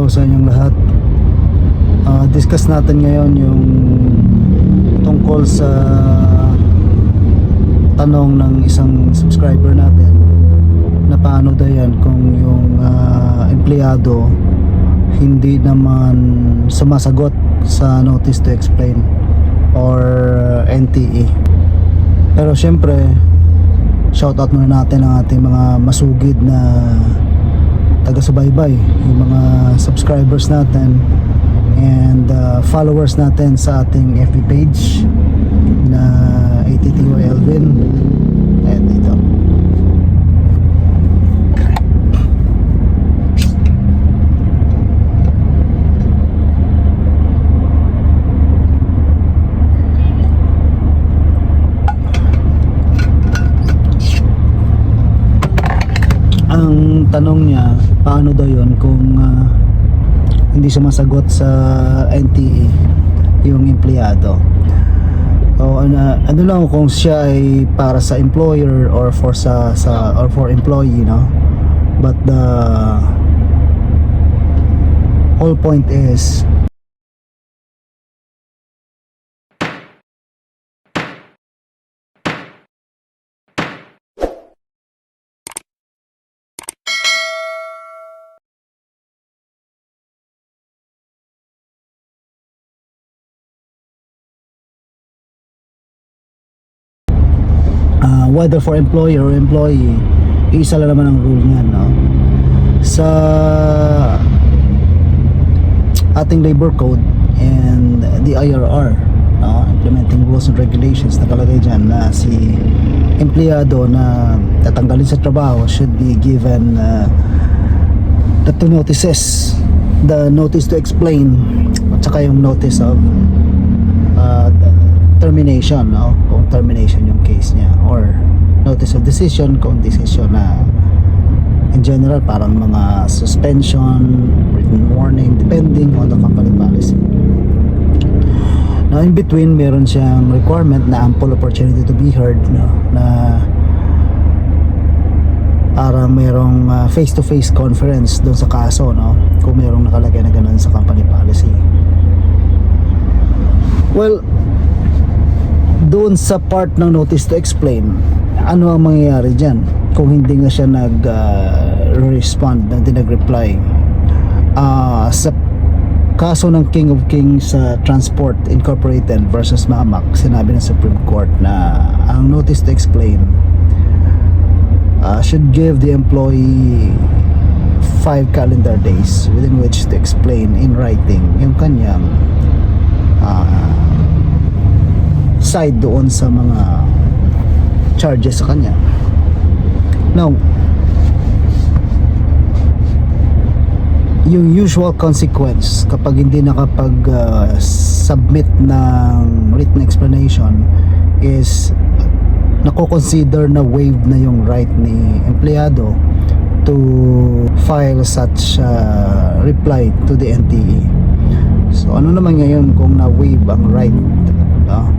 araw sa inyong lahat. Discuss natin ngayon yung tungkol sa tanong ng isang subscriber natin na paano daw yan kung yung empleyado hindi naman sumasagot sa notice to explain or NTE. Pero syempre, shoutout muna natin ang ating mga masugid na taga-subaybay, yung mga subscribers natin and followers natin sa ating FB page na ATTY Elvin. Ayan dito. Ang tanong niya, paano daw yun kung hindi sumasagot sa NTE yung empleyado. O ano lang kung siya ay para sa employer or for or for employee, no? But the whole point is whether for employer or employee, isa lang naman ang rule niyan, no? Sa ating labor code and the IRR, no? Implementing rules and regulations, nakalagay dyan na si empleyado na tatanggalin sa trabaho should be given the two notices, the notice to explain at saka yung notice of termination, no? Kung termination yung case niya, or notice of decision kung decision na in general parang mga suspension, written warning, depending on the company policy. Now in between, meron siyang requirement na ample opportunity to be heard, no? Na parang merong face-to-face conference doon sa kaso, no? Kung merong nakalagay na ganun sa company policy. Well, doon sa part ng notice to explain, ano ang mangyayari dyan kung hindi nga siya nag-respond, hindi nag-reply? Sa kaso ng King of Kings Transport Incorporated versus Mamak, sinabi ng Supreme Court na ang notice to explain should give the employee 5 calendar days within which to explain in writing yung kanyang side doon sa mga charges sa kanya. Now, yung usual consequence kapag hindi nakapag-submit ng written explanation is nako-consider na waive na yung right ni empleyado to file such reply to the NTE. So ano naman ngayon kung na-waive ang right, no?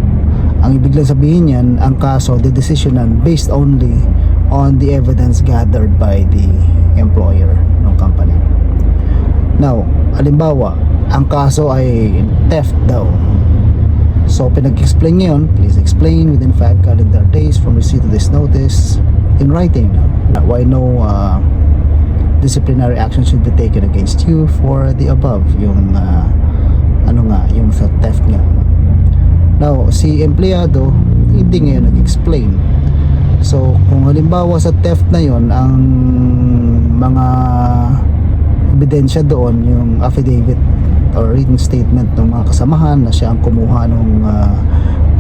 Ang ibig lang sabihin yan, ang kaso, the decisionan based only on the evidence gathered by the employer ng company. Now, halimbawa, ang kaso ay theft daw. So, pinag-explain ngayon, please explain within 5 calendar days from receipt of this notice in writing why no disciplinary action should be taken against you for the above, yung yung sa theft nga. Now, si empleyado hindi ngayon nag-explain. So, kung halimbawa sa theft na yon, ang mga ebidensya doon, yung affidavit or written statement ng mga kasamahan na siya ang kumuha ng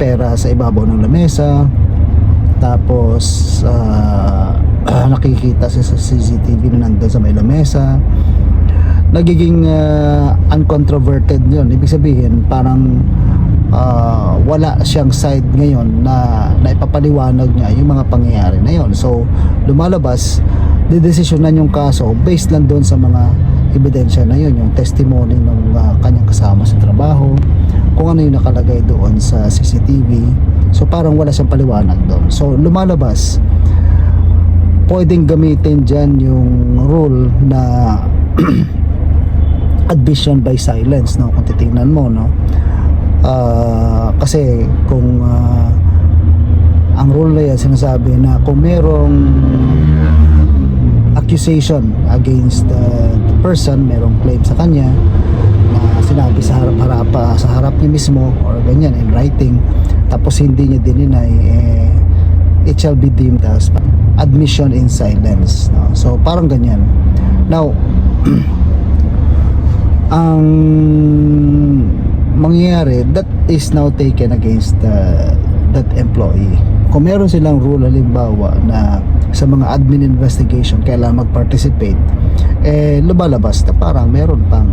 pera sa ibabaw ng lamesa, tapos nakikita siya sa CCTV na nandun sa may lamesa, nagiging uncontroverted yun. Ibig sabihin, parang wala siyang side ngayon na ipapaliwanag niya yung mga pangyayari na yon. So lumalabas, didesisyonan yung kaso based lang doon sa mga ebidensya na yun, yung testimony ng kanyang kasama sa trabaho, kung ano yung nakalagay doon sa CCTV. So parang wala siyang paliwanag doon. So lumalabas, pwedeng gamitin dyan yung rule na admission by silence, no, kung titingnan mo, no. Kasi kung ang rule na yan sinasabi na kung merong accusation against the person, merong claim sa kanya na sinabi sa harap niya mismo or ganyan in writing, tapos hindi niya dininay, it shall be deemed as admission in silence, no? So parang ganyan. Now ang mangyayari, that is now taken against that employee. Kung meron silang rule halimbawa na sa mga admin investigation kailangan mag-participate, lumalabas na parang meron pang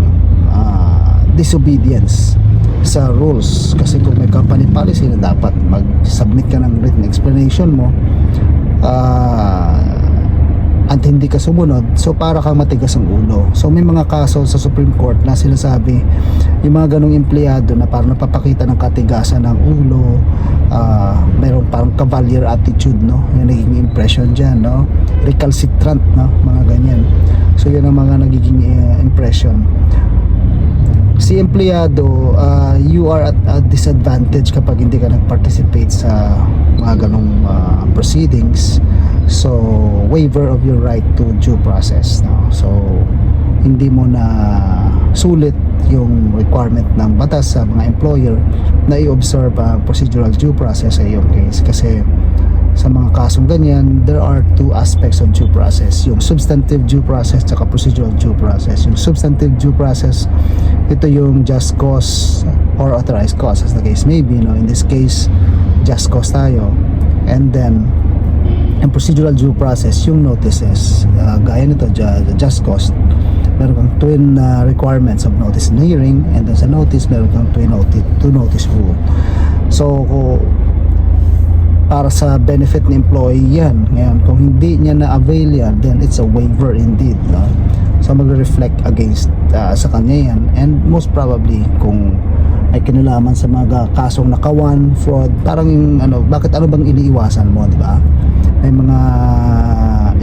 disobedience sa rules. Kasi kung may company policy na dapat mag-submit ka ng written explanation mo, at hindi ka sumunod, so para kang matigas ang ulo. So may mga kaso sa Supreme Court na sinasabi yung mga ganong empleyado na parang napapakita ng katigasan ng ulo, mayroong parang cavalier attitude, no, yung naging impression dyan, no, recalcitrant, no, mga ganyan. So yun ang mga nagiging impression. Si empleyado, you are at a disadvantage kapag hindi ka nag-participate sa mga ganong proceedings. So waiver of your right to due process, no? So hindi mo na sulit yung requirement ng batas sa mga employer na i-observe ang procedural due process sa iyong case. Kasi sa mga kasong ganyan, there are two aspects of due process, yung substantive due process at procedural due process. Yung substantive due process, ito yung just cause or authorized cause as the case may be, no? In this case, just cause tayo. And then ang procedural due process, yung notices, gaya nito, just cause, meron kang twin requirements of notice and hearing, and then sa notice meron kang two notice rule. So para sa benefit ng employee yan. Ngayon, kung hindi niya na-avail yan, then it's a waiver indeed, no? So magre-reflect against sa kanya yan, and most probably kung ay kinalaman sa mga kasong nakawan, fraud, parang yung bakit bang iniiwasan mo, di ba? May mga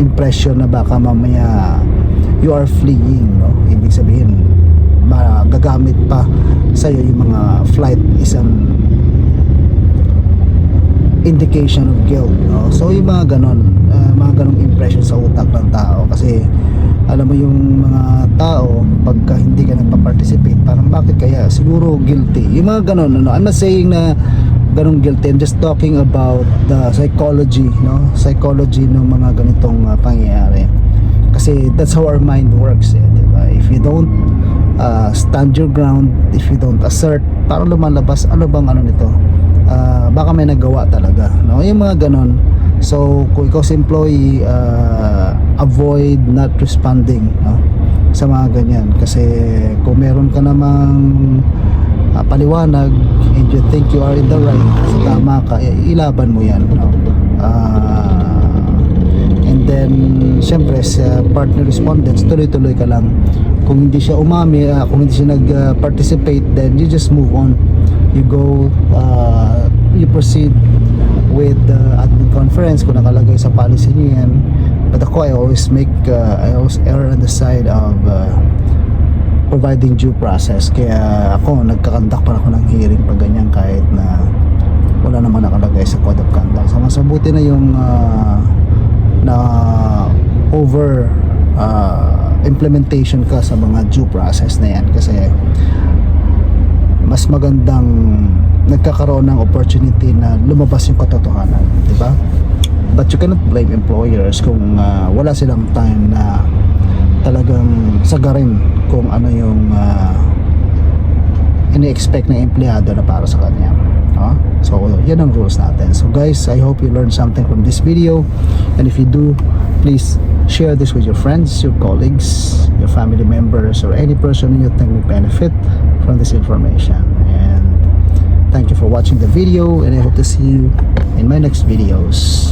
impression na baka mamaya you are fleeing, no? Ibig sabihin magagamit pa sa'yo yung mga flight is an indication of guilt, no? So yung mga ganong impression sa utak ng tao. Kasi alam mo yung mga tao pagka hindi ka nagpa-participate, parang bakit kaya, siguro guilty, yung mga ganon, no? I'm not saying na ganong guilty, I'm just talking about the psychology, no? Psychology ng mga ganitong pangyayari. Kasi that's how our mind works, diba? If you don't stand your ground, if you don't assert, parang lumalabas, ano bang nito, baka may nagawa talaga, no? Yung mga ganon. So kung ikaw si employee, avoid not responding, no, sa mga ganyan. Kasi kung meron ka namang paliwanag and you think you are in the right, tama ka, ilaban mo yan, no? And then syempre sa partner respondents, tuloy-tuloy ka lang. Kung hindi siya kung hindi siya nag-participate, then you just move on, you go, you proceed with the admin conference kung nakalagay sa policy niyo yan. But ako, I always err on the side of providing due process. Kaya ako, nagkakandak pa ako ng hearing pag ganyan, kahit na wala naman nakalagay sa code of conduct. So mas mabuti na yung na over implementation ka sa mga due process na yan, kasi mas magandang nagkakaroon ng opportunity na lumabas yung katotohanan, di ba? But you cannot blame employers kung wala silang time na talagang sagarin kung ano yung ini-expect ng empleyado na para sa kanya. So yan ang rules natin. So guys, I hope you learned something from this video, and if you do, please share this with your friends, your colleagues, your family members, or any person you think will benefit from this information. And thank you for watching the video, and I hope to see you in my next videos.